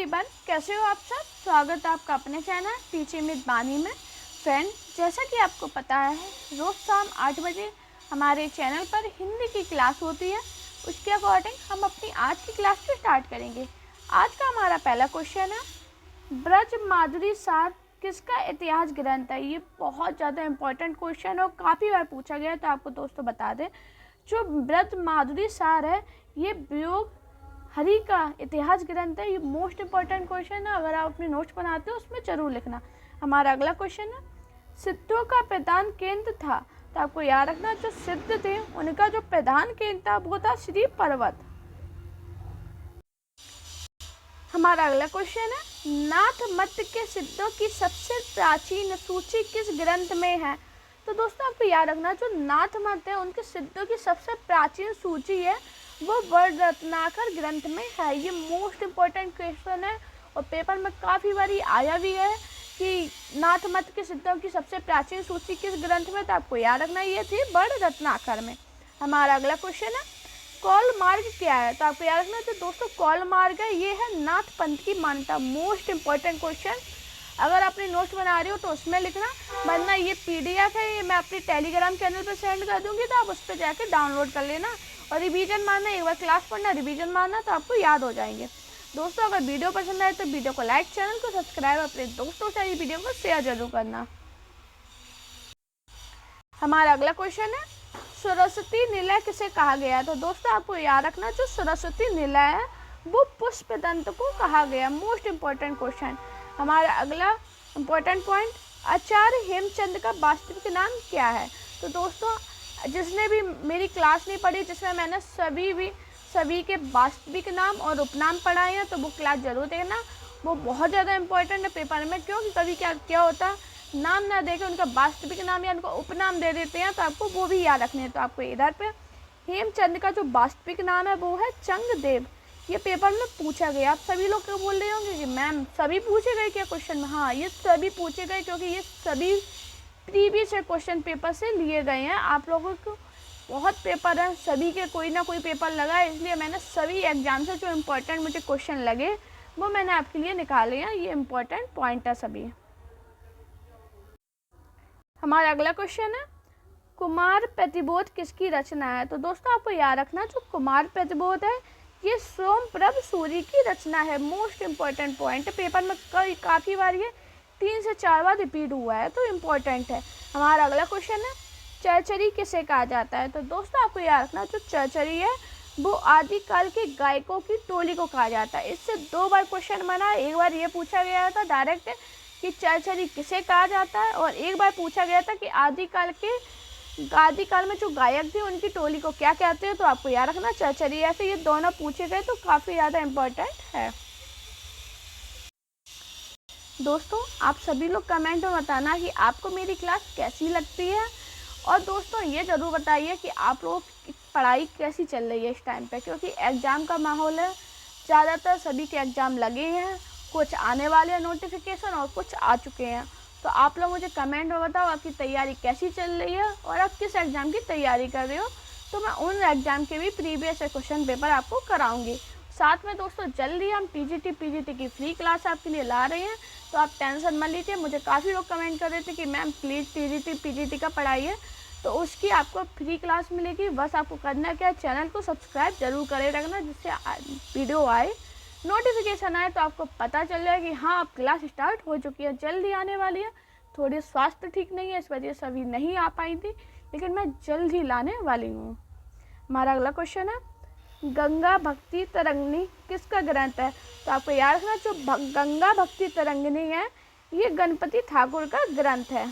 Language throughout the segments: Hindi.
एवरीवन, कैसे हो आप सब। स्वागत है आपका अपने चैनल टीचिंग विद बानी में। फ्रेंड, जैसा कि आपको पता है रोज़ शाम 8 बजे हमारे चैनल पर हिंदी की क्लास होती है। उसके अकॉर्डिंग हम अपनी आज की क्लास को स्टार्ट करेंगे। आज का हमारा पहला क्वेश्चन है, ब्रज माधुरी सार किसका इतिहास ग्रंथ है। ये बहुत ज़्यादा इम्पोर्टेंट क्वेश्चन है और काफ़ी बार पूछा गया है, तो आपको दोस्तों बता दें, जो ब्रज माधुरी सार है ये वियोग हरि का इतिहास ग्रंथ है। ये मोस्ट इम्पॉर्टेंट क्वेश्चन है, अगर आप अपने नोट्स बनाते हो उसमें जरूर लिखना। हमारा अगला क्वेश्चन है, सिद्धों का प्रधान केंद्र था। तो आपको याद रखना, जो सिद्ध थे उनका जो प्रधान केंद्र था वो था श्री पर्वत। हमारा अगला क्वेश्चन है, नाथ मत के सिद्धों की सबसे प्राचीन सूची किस ग्रंथ में है। तो दोस्तों आपको याद रखना, जो नाथ मत है उनके सिद्धों की सबसे प्राचीन सूची है वो वर्ण रत्नाकर ग्रंथ में है। ये मोस्ट इम्पोर्टेंट क्वेश्चन है और पेपर में काफ़ी बारी आया भी है कि नाथ मत के सिद्धों की सबसे प्राचीन सूची किस ग्रंथ में। तो आपको याद रखना, ये थी वर्ण रत्नाकर में। हमारा अगला क्वेश्चन है, कौल मार्ग क्या है। तो आपको याद रखना, तो दोस्तों कौल मार्ग है ये है नाथ पंथ की मान्यता। मोस्ट इम्पोर्टेंट क्वेश्चन, अगर आपने नोट्स बना रहे हो तो उसमें लिखना, वरना ये पीडीएफ है, ये मैं अपने टेलीग्राम चैनल पर सेंड कर दूंगी, तो आप उस पर जाकर डाउनलोड कर लेना और रिवीजन मारना। एक बार क्लास पढ़ना, रिवीजन मारना, तो आपको याद हो जाएंगे। दोस्तों अगर वीडियो पसंद आए तो वीडियो को लाइक, चैनल को सब्सक्राइब, अपने दोस्तों से वीडियो को शेयर जरूर करना। हमारा अगला क्वेश्चन है, सरस्वती निलय किसे कहा गया। तो दोस्तों आपको याद रखना, जो सरस्वती निलय है वो पुष्प दंत को कहा गया। Most important question. हमारा अगला इम्पोर्टेंट पॉइंट, आचार्य हेमचंद का वास्तविक नाम क्या है। तो दोस्तों जिसने भी मेरी क्लास नहीं पढ़ी, जिसमें मैंने सभी के वास्तविक नाम और उपनाम पढ़ाए हैं, तो वो क्लास जरूर देखना। वो बहुत ज़्यादा इम्पोर्टेंट है पेपर में, क्योंकि कभी क्या होता है, नाम ना देकर उनका वास्तविक नाम या उनको उपनाम दे देते हैं, तो आपको वो भी याद रखने हैं। तो आपको इधर पे हेमचंद का जो वास्तविक नाम है वो है चंगदेव। ये पेपर में पूछा गया। आप सभी लोग क्यों बोल रहे होंगे कि मैम सभी पूछे गए क्या क्वेश्चन में। हाँ, ये सभी पूछे गए, क्योंकि ये सभी प्रीवियस क्वेश्चन पेपर से लिए गए हैं। आप लोगों को बहुत पेपर हैं, सभी के कोई ना कोई पेपर लगा है, इसलिए मैंने सभी एग्जाम से जो इम्पोर्टेंट मुझे क्वेश्चन लगे वो मैंने आपके लिए निकाले हैं। ये इम्पोर्टेंट पॉइंट है सभी। हमारा अगला क्वेश्चन है, कुमार प्रतिबोध किसकी रचना है। तो दोस्तों आपको याद रखना, जो कुमार प्रतिबोध है ये सोमप्रभ सूरी की रचना है। मोस्ट इम्पोर्टेंट पॉइंट, पेपर में काफ़ी बार ये 3 से 4 बार रिपीट हुआ है, तो इम्पोर्टेंट है। हमारा अगला क्वेश्चन है, चरचरी किसे कहा जाता है। तो दोस्तों आपको याद रखना, जो चरचरी है वो आदिकाल के गायकों की टोली को कहा जाता है। इससे 2 बार क्वेश्चन बना। एक बार ये पूछा गया था डायरेक्ट कि चरचरी किसे कहा जाता है, और एक बार पूछा गया था कि आदिकाल में जो गायक थे उनकी टोली को क्या कहते हैं। तो आपको याद रखना चरचरी। ऐसे ये दोनों पूछे गए, तो काफ़ी ज़्यादा इम्पोर्टेंट है। दोस्तों आप सभी लोग कमेंट में बताना कि आपको मेरी क्लास कैसी लगती है, और दोस्तों ये ज़रूर बताइए कि आप लोग की पढ़ाई कैसी चल रही है इस टाइम पे, क्योंकि एग्ज़ाम का माहौल है। ज़्यादातर सभी के एग्ज़ाम लगे हैं, कुछ आने वाले हैं नोटिफिकेशन और कुछ आ चुके हैं। तो आप लोग मुझे कमेंट में बताओ आपकी तैयारी कैसी चल रही है और आप किस एग्ज़ाम की तैयारी कर रहे हो, तो मैं उन एग्ज़ाम के भी प्रीवियस क्वेश्चन पेपर आपको कराऊंगी। साथ में दोस्तों जल्दी हम पीजीटी की फ्री क्लास आपके लिए ला रहे हैं, तो आप टेंशन मत लीजिए। मुझे काफ़ी लोग कमेंट कर रहे थे कि मैम प्लीज़ पीजीटी का पढ़ाइए, तो उसकी आपको फ्री क्लास मिलेगी। बस आपको करना क्या है, चैनल को सब्सक्राइब जरूर करे रखना, जिससे वीडियो आए, नोटिफिकेशन आए, तो आपको पता चल जाए कि हाँ अब क्लास स्टार्ट हो चुकी है, जल्दी आने वाली है। थोड़ी स्वास्थ्य ठीक नहीं है, इस वजह से अभी नहीं आ पाई थी, लेकिन मैं जल्द ही लाने वाली हूँ। हमारा अगला क्वेश्चन है, गंगा भक्ति तरंगिणी किसका ग्रंथ है। तो आपको याद रखना, जो गंगा भक्ति तरंगिणी है ये गणपति ठाकुर का ग्रंथ है।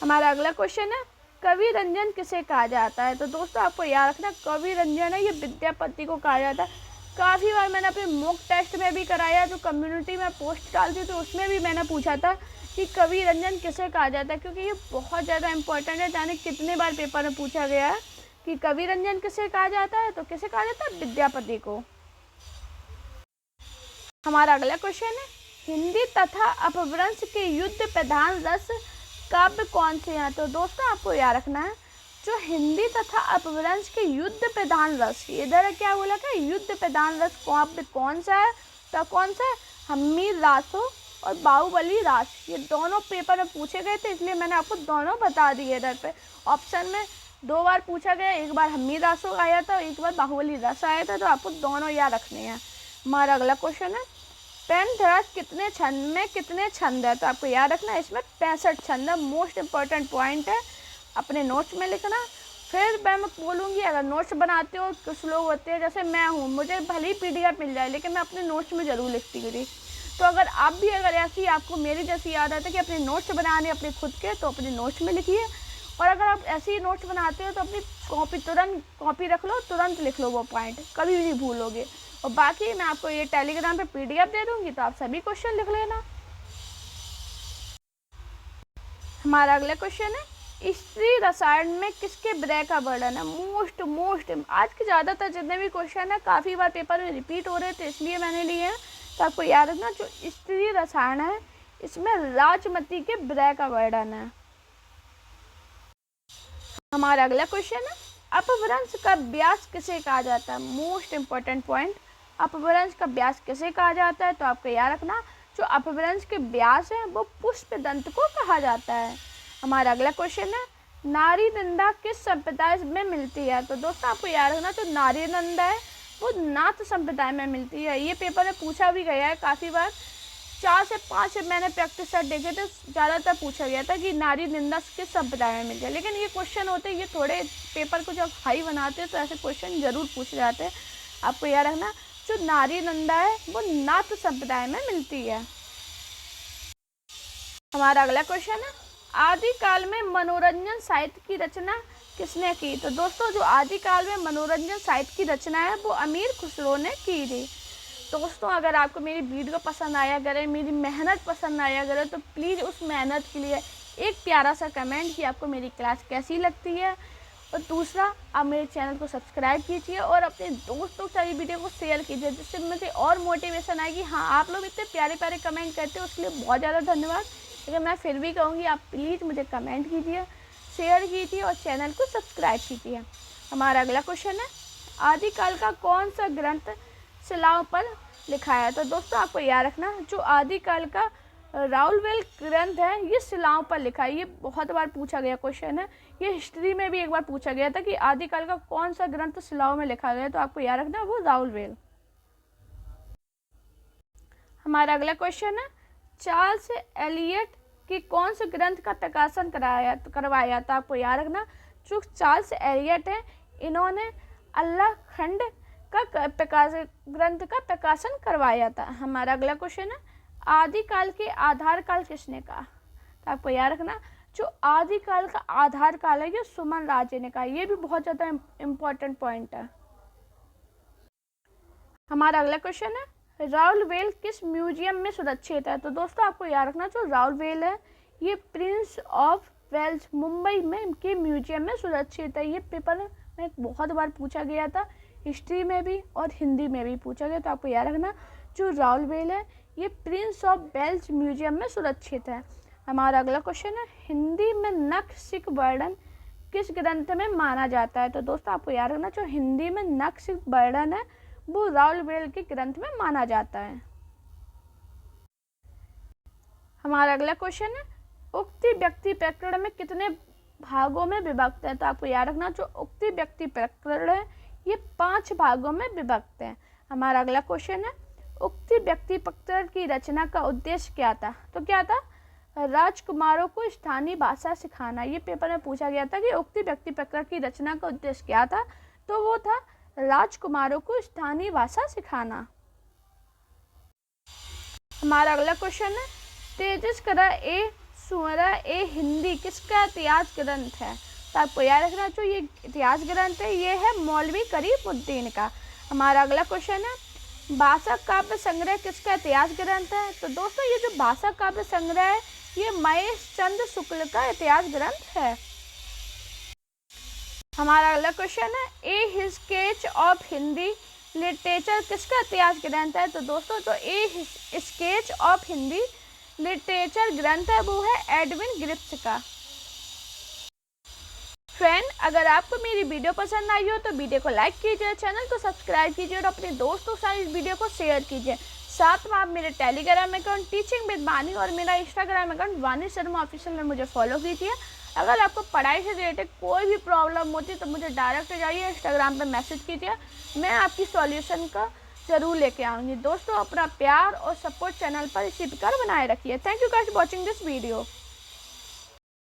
हमारा अगला क्वेश्चन है, कवि रंजन किसे कहा जाता है। तो दोस्तों आपको याद रखना, कवि रंजन है ये विद्यापति को कहा जाता है। काफ़ी बार मैंने अपने मॉक टेस्ट में भी कराया, जो कम्युनिटी में पोस्ट डालती तो उसमें भी मैंने पूछा था कि कवि रंजन किसे कहा जाता है, क्योंकि ये बहुत ज़्यादा इंपॉर्टेंट है। जाने कितने बार पेपर में पूछा गया है कि कवि रंजन किसे कहा जाता है, तो किसे कहा जाता है, विद्यापति को। हमारा अगला क्वेश्चन है, हिंदी तथा अपभ्रंश के युद्ध प्रधान रस काव्य कौन से हैं। तो दोस्तों आपको याद रखना है, जो हिंदी तथा अपभ्रंश के युद्ध प्रधान रस, इधर क्या बोला था, युद्ध प्रधान रस काव्य कौन सा है आपका कौन सा है, हम्मीर रासो और बाहुबली रास, ये दोनों पेपर में पूछे गए थे, इसलिए मैंने आपको दोनों बता दिए इधर पे। ऑप्शन में 2 बार पूछा गया, एक बार हम्मीर रासो आया था, एक बार बाहुबली रास आया था, तो आपको दोनों याद रखने हैं। हमारा अगला क्वेश्चन है, पेंथरास कितने छंद में कितने छंद है, तो आपको याद रखना है इसमें 65 छंद है। मोस्ट इंपॉर्टेंट पॉइंट है, अपने नोट्स में लिखना। फिर मैं बोलूँगी, अगर नोट्स बनाते हो, कुछ लोग होते हैं जैसे मैं हूँ, मुझे भले ही PDF मिल जाए लेकिन मैं अपने नोट्स में ज़रूर लिखती हूँ। तो अगर आप भी अगर ऐसी आपको मेरी जैसी याद आती है कि अपने नोट्स बनाने अपने खुद के, तो अपने नोट्स में लिखिए। और अगर आप ऐसे ही नोट्स बनाते हो तो अपनी कॉपी रख लो, तुरंत लिख लो वो पॉइंट, कभी भी नहीं भूलोगे। और बाकी मैं आपको ये टेलीग्राम पे PDF दे दूँगी, तो आप सभी क्वेश्चन लिख लेना। हमारा अगला क्वेश्चन है, स्त्री रसायन में किसके विलय का वर्णन है। मोस्ट आज के ज़्यादातर जितने भी क्वेश्चन है काफ़ी बार पेपर में रिपीट हो रहे थे, इसलिए मैंने लिए हैं। तो आपको याद रखना, जो स्त्री रसायन है इसमें राजमती के विलय का वर्णन है। हमारा अगला क्वेश्चन है, अपभ्रंश का व्यास किसे कहा जाता है। मोस्ट इंपॉर्टेंट पॉइंट, अपभ्रंश का व्यास किसे कहा जाता है, तो आपको याद रखना, जो अपभ्रंश के व्यास है वो पुष्पदंत को कहा जाता है। हमारा अगला क्वेश्चन है, नारी निंदा किस संप्रदाय में मिलती है। तो दोस्तों आपको याद रखना, जो नारी निंदा है वो नाथ संप्रदाय में मिलती है। ये पेपर में पूछा भी गया है काफ़ी बार, 4 से 5 मैंने प्रैक्टिस सेट देखे थे, ज़्यादातर पूछा गया था कि नारी निंदा किस संप्रदाय में मिलती है। लेकिन ये क्वेश्चन होते हैं, ये थोड़े पेपर को जब हाई बनाते हैं तो ऐसे क्वेश्चन ज़रूर पूछे जाते हैं। आपको याद रखना, जो नारी निंदा है वो नाथ संप्रदाय में मिलती है। हमारा अगला क्वेश्चन है, आदिकाल में मनोरंजन साहित्य की रचना किसने की। तो दोस्तों जो आदिकाल में मनोरंजन साहित्य की रचना है वो अमीर खुसरो ने की थी। दोस्तों अगर आपको मेरी वीडियो पसंद आया करे, मेरी मेहनत पसंद आया करे, तो प्लीज़ उस मेहनत के लिए एक प्यारा सा कमेंट कि आपको मेरी क्लास कैसी लगती है। और दूसरा, आप मेरे चैनल को सब्सक्राइब कीजिए और अपने दोस्तों के साथ वीडियो को शेयर कीजिए, जिससे मुझे और मोटिवेशन आएगी। हाँ, आप लोग इतने प्यारे प्यारे कमेंट करते हो, उसके लिए बहुत ज़्यादा धन्यवाद। लेकिन मैं फिर भी कहूँगी, आप प्लीज़ मुझे कमेंट कीजिए, शेयर कीजिए और चैनल को सब्सक्राइब कीजिए। हमारा अगला क्वेश्चन है, आदिकाल का कौन सा ग्रंथ शिलाओं पर लिखा है। तो दोस्तों आपको याद रखना, जो आदिकाल का राउलवेल ग्रंथ है ये शिलाओं पर लिखा है। ये बहुत बार पूछा गया क्वेश्चन है, ये हिस्ट्री में भी एक बार पूछा गया था कि आदिकाल का कौन सा ग्रंथ शिलाओं में लिखा गया है। तो आपको याद रखना वो राउलवेल। हमारा अगला क्वेश्चन है, चार्ल्स एलियट के कौन से ग्रंथ का प्रकाशन करवाया था। आपको याद रखना, जो चार्ल्स एलियट है इन्होंने अल्लाह खंड का ग्रंथ का प्रकाशन करवाया था। हमारा अगला क्वेश्चन है, आदिकाल के आधार काल किसने कहा। तो आपको याद रखना, जो आदिकाल का आधार काल है ये सुमन राजे ने कहा। ये भी बहुत ज़्यादा इम्पोर्टेंट पॉइंट है। हमारा अगला क्वेश्चन है, राउलवेल किस म्यूजियम में सुरक्षित है। तो दोस्तों आपको याद रखना, जो राउलवेल है ये प्रिंस ऑफ वेल्स मुंबई में के म्यूजियम में सुरक्षित है। ये पेपर में बहुत बार पूछा गया था, हिस्ट्री में भी और हिंदी में भी पूछा गया। तो आपको याद रखना, जो राउलवेल है ये प्रिंस ऑफ वेल्स म्यूजियम में सुरक्षित है। हमारा अगला क्वेश्चन है, हिंदी में नखशिख वर्णन किस ग्रंथ में माना जाता है। तो दोस्तों आपको याद रखना, जो हिंदी में नखशिख वर्णन है वो राउलवेल के ग्रंथ में माना जाता है। हमारा अगला क्वेश्चन है, उक्ति व्यक्ति प्रकरण में कितने भागों में विभक्त है। तो आपको याद रखना, जो उक्ति व्यक्ति प्रकरण है ये 5 भागों में विभक्त है। हमारा अगला क्वेश्चन है, उक्ति व्यक्ति प्रकरण की रचना का उद्देश्य क्या था। तो क्या था, राजकुमारों को स्थानीय भाषा सिखाना। ये पेपर में पूछा गया था कि उक्ति व्यक्ति प्रकरण की रचना का उद्देश्य क्या था, तो वो था राजकुमारों को स्थानीय भाषा सिखाना। हमारा अगला क्वेश्चन है, तेजस्करा ए सुमरा ए हिंदी किसका इतिहास ग्रंथ है। तो आपको याद रखना, जो ये इतिहास ग्रंथ है ये है मौलवी करीमुद्दीन का। हमारा अगला क्वेश्चन है, भाषा काव्य संग्रह किसका इतिहास ग्रंथ है। तो दोस्तों ये जो भाषा काव्य संग्रह है ये महेश चंद्र शुक्ल का इतिहास ग्रंथ है। हमारा अगला क्वेश्चन है, ए स्केच ऑफ हिंदी लिटरेचर किसका इतिहास ग्रंथ है। तो दोस्तों जो ए स्केच ऑफ हिंदी लिटरेचर ग्रंथ है वो है एडविन ग्रिफ्स का। फ्रेंड, अगर आपको मेरी वीडियो पसंद आई हो तो वीडियो को लाइक कीजिए, चैनल को सब्सक्राइब कीजिए और अपने दोस्तों के साथ इस वीडियो को शेयर कीजिए। साथ में आप मेरे टेलीग्राम अकाउंट टीचिंग विद वानी और मेरा इंस्टाग्राम अकाउंट वानी शर्मा ऑफिशियल में मुझे फॉलो कीजिए। अगर आपको पढ़ाई से रिलेटेड कोई भी प्रॉब्लम होती है तो मुझे डायरेक्ट जाइए, इंस्टाग्राम पे मैसेज कीजिए, मैं आपकी सॉल्यूशन का ज़रूर लेके आऊँगी। दोस्तों अपना प्यार और सपोर्ट चैनल पर इसी प्रकार बनाए रखिए। Thank you guys watching this video.